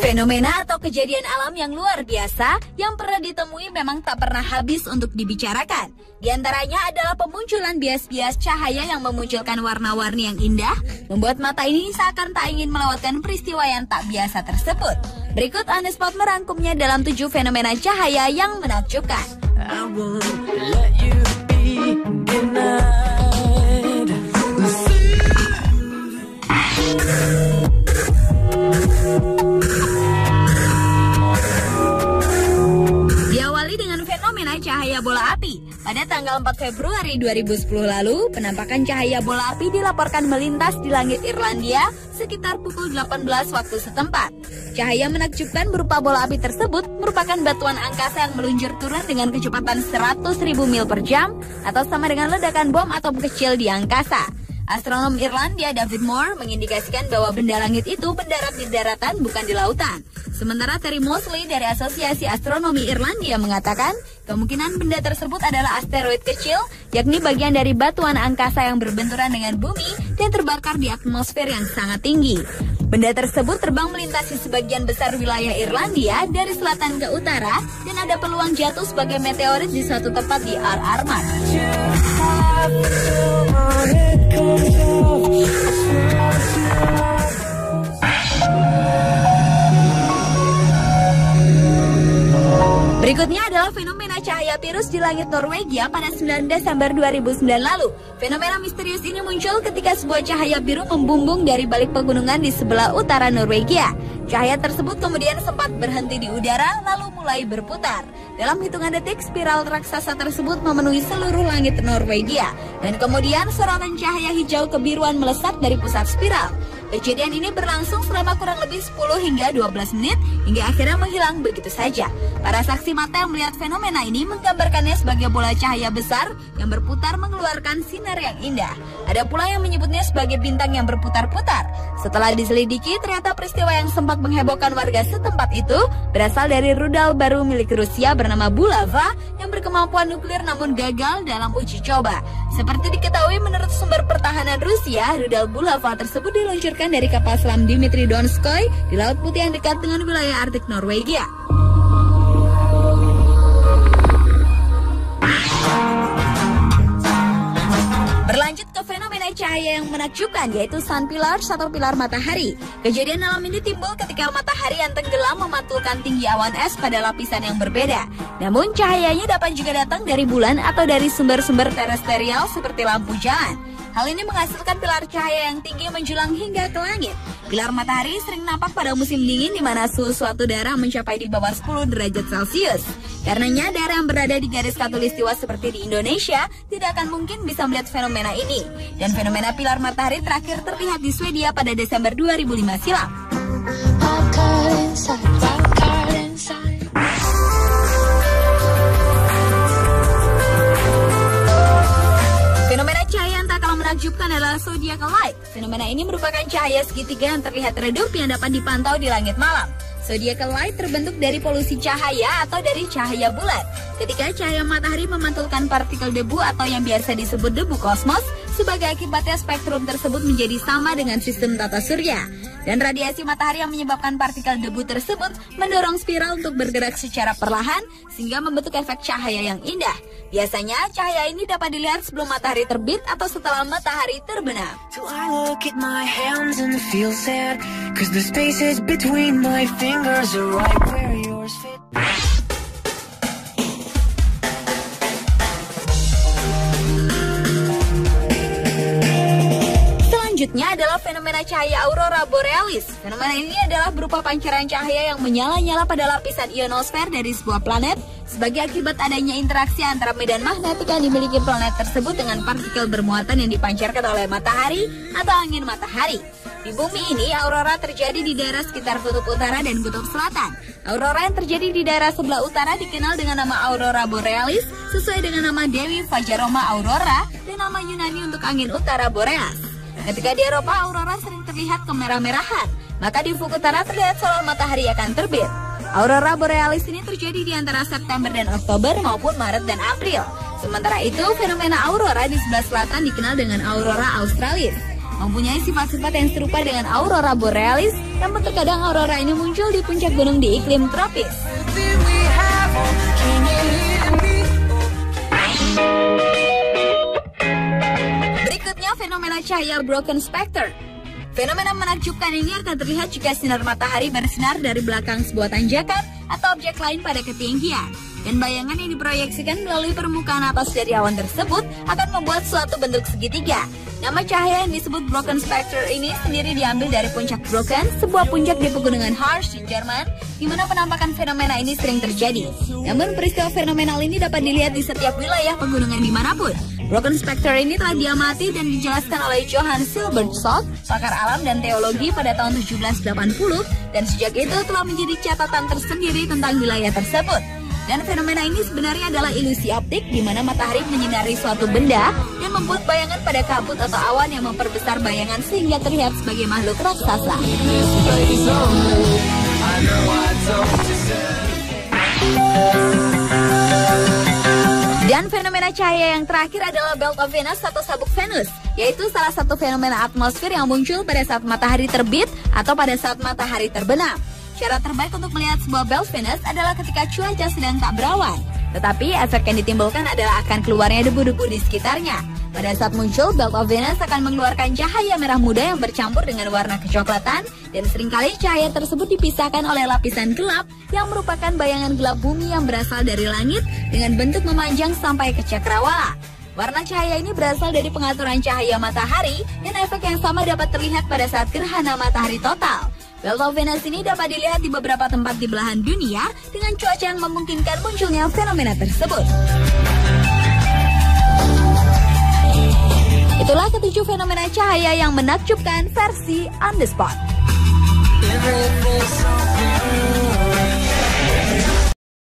Fenomena atau kejadian alam yang luar biasa yang pernah ditemui memang tak pernah habis untuk dibicarakan. Di antaranya adalah pemunculan bias-bias cahaya yang memunculkan warna-warni yang indah, membuat mata ini seakan tak ingin melewatkan peristiwa yang tak biasa tersebut. Berikut On The Spot merangkumnya dalam 7 fenomena cahaya yang menakjubkan. Cahaya bola api. Pada tanggal 4 Februari 2010 lalu, penampakan cahaya bola api dilaporkan melintas di langit Irlandia sekitar pukul 18 waktu setempat. Cahaya menakjubkan berupa bola api tersebut merupakan batuan angkasa yang meluncur turun dengan kecepatan 100.000 mil per jam atau sama dengan ledakan bom atom kecil di angkasa. Astronom Irlandia David Moore mengindikasikan bahwa benda langit itu mendarat di daratan bukan di lautan. Sementara Terry Mosley dari Asosiasi Astronomi Irlandia mengatakan kemungkinan benda tersebut adalah asteroid kecil, yakni bagian dari batuan angkasa yang berbenturan dengan bumi dan terbakar di atmosfer yang sangat tinggi. Benda tersebut terbang melintasi sebagian besar wilayah Irlandia dari selatan ke utara dan ada peluang jatuh sebagai meteorit di suatu tempat di Ar-Armagh. Berikutnya adalah fenomena cahaya virus di langit Norwegia pada 9 Desember 2009 lalu. Fenomena misterius ini muncul ketika sebuah cahaya biru membumbung dari balik pegunungan di sebelah utara Norwegia. Cahaya tersebut kemudian sempat berhenti di udara lalu mulai berputar. Dalam hitungan detik, spiral raksasa tersebut memenuhi seluruh langit Norwegia. Dan kemudian sorotan cahaya hijau kebiruan melesat dari pusat spiral. Kejadian ini berlangsung selama kurang lebih 10 hingga 12 menit hingga akhirnya menghilang begitu saja. Para saksi mata yang melihat fenomena ini menggambarkannya sebagai bola cahaya besar yang berputar mengeluarkan sinar yang indah. Ada pula yang menyebutnya sebagai bintang yang berputar-putar. Setelah diselidiki, ternyata peristiwa yang sempat menghebohkan warga setempat itu berasal dari rudal baru milik Rusia bernama Bulava yang berkemampuan nuklir namun gagal dalam uji coba. Seperti diketahui menurut sumber pertahanan Rusia, rudal Bulava tersebut diluncurkan dari kapal selam Dmitry Donskoy di Laut Putih yang dekat dengan wilayah Arktik Norwegia. Berlanjut ke fenomena cahaya yang menakjubkan, yaitu sun pillars atau pilar matahari. Kejadian alam ini timbul ketika matahari yang tenggelam memantulkan tinggi awan es pada lapisan yang berbeda. Namun cahayanya dapat juga datang dari bulan atau dari sumber-sumber terestrial seperti lampu jalan. Hal ini menghasilkan pilar cahaya yang tinggi menjulang hingga ke langit. Pilar matahari sering nampak pada musim dingin di mana suhu suatu daerah mencapai di bawah 10 derajat Celcius. Karenanya daerah yang berada di garis khatulistiwa seperti di Indonesia tidak akan mungkin bisa melihat fenomena ini. Dan fenomena pilar matahari terakhir terlihat di Swedia pada Desember 2005 silam. Fenomena cahaya yang tak kalah menakjubkan adalah zodiacal light. Fenomena ini merupakan cahaya segitiga yang terlihat redup yang dapat dipantau di langit malam. Zodiacal light terbentuk dari polusi cahaya atau dari cahaya bulat. Ketika cahaya matahari memantulkan partikel debu atau yang biasa disebut debu kosmos, sebagai akibatnya spektrum tersebut menjadi sama dengan sistem tata surya. Dan radiasi matahari yang menyebabkan partikel debu tersebut mendorong spiral untuk bergerak secara perlahan sehingga membentuk efek cahaya yang indah. Biasanya cahaya ini dapat dilihat sebelum matahari terbit atau setelah matahari terbenam. Selanjutnya adalah fenomena cahaya aurora borealis. Fenomena ini adalah berupa pancaran cahaya yang menyala-nyala pada lapisan ionosfer dari sebuah planet sebagai akibat adanya interaksi antara medan magnetik yang dimiliki planet tersebut dengan partikel bermuatan yang dipancarkan oleh matahari atau angin matahari. Di bumi ini, aurora terjadi di daerah sekitar kutub utara dan kutub selatan. Aurora yang terjadi di daerah sebelah utara dikenal dengan nama aurora borealis sesuai dengan nama Dewi Fajaroma Aurora dan nama Yunani untuk angin utara Boreas. Ketika di Eropa, aurora sering terlihat kemerah-merahan, maka di ufuk utara terlihat seolah matahari akan terbit. Aurora borealis ini terjadi di antara September dan Oktober maupun Maret dan April. Sementara itu, fenomena aurora di sebelah selatan dikenal dengan aurora australis. Mempunyai sifat-sifat yang serupa dengan aurora borealis, namun terkadang aurora ini muncul di puncak gunung di iklim tropis. Berikutnya, fenomena cahaya broken spectre. Fenomena menakjubkan ini akan terlihat jika sinar matahari bersinar dari belakang sebuah tanjakan atau objek lain pada ketinggian. Dan bayangan yang diproyeksikan melalui permukaan atas dari awan tersebut akan membuat suatu bentuk segitiga. Nama cahaya yang disebut broken spectre ini sendiri diambil dari puncak Brocken, sebuah puncak di pegunungan Harz di Jerman, di mana penampakan fenomena ini sering terjadi. Namun peristiwa fenomenal ini dapat dilihat di setiap wilayah pegunungan dimanapun. Broken spectre ini telah diamati dan dijelaskan oleh Johann Silbertsoldt, pakar alam dan teologi pada tahun 1780, dan sejak itu telah menjadi catatan tersendiri tentang wilayah tersebut. Dan fenomena ini sebenarnya adalah ilusi optik di mana matahari menyinari suatu benda dan membuat bayangan pada kabut atau awan yang memperbesar bayangan sehingga terlihat sebagai makhluk raksasa. Dan fenomena cahaya yang terakhir adalah Belt of Venus atau sabuk Venus, yaitu salah satu fenomena atmosfer yang muncul pada saat matahari terbit atau pada saat matahari terbenam. Cara terbaik untuk melihat sebuah belt Venus adalah ketika cuaca sedang tak berawan. Tetapi efek yang ditimbulkan adalah akan keluarnya debu-debu di sekitarnya. Pada saat muncul, Belt of Venus akan mengeluarkan cahaya merah muda yang bercampur dengan warna kecoklatan, dan seringkali cahaya tersebut dipisahkan oleh lapisan gelap yang merupakan bayangan gelap bumi yang berasal dari langit dengan bentuk memanjang sampai ke cakrawala. Warna cahaya ini berasal dari pengaturan cahaya matahari, dan efek yang sama dapat terlihat pada saat gerhana matahari total. Belt of Venus ini dapat dilihat di beberapa tempat di belahan dunia dengan cuaca yang memungkinkan munculnya fenomena tersebut. Itulah ketujuh fenomena cahaya yang menakjubkan versi On The Spot.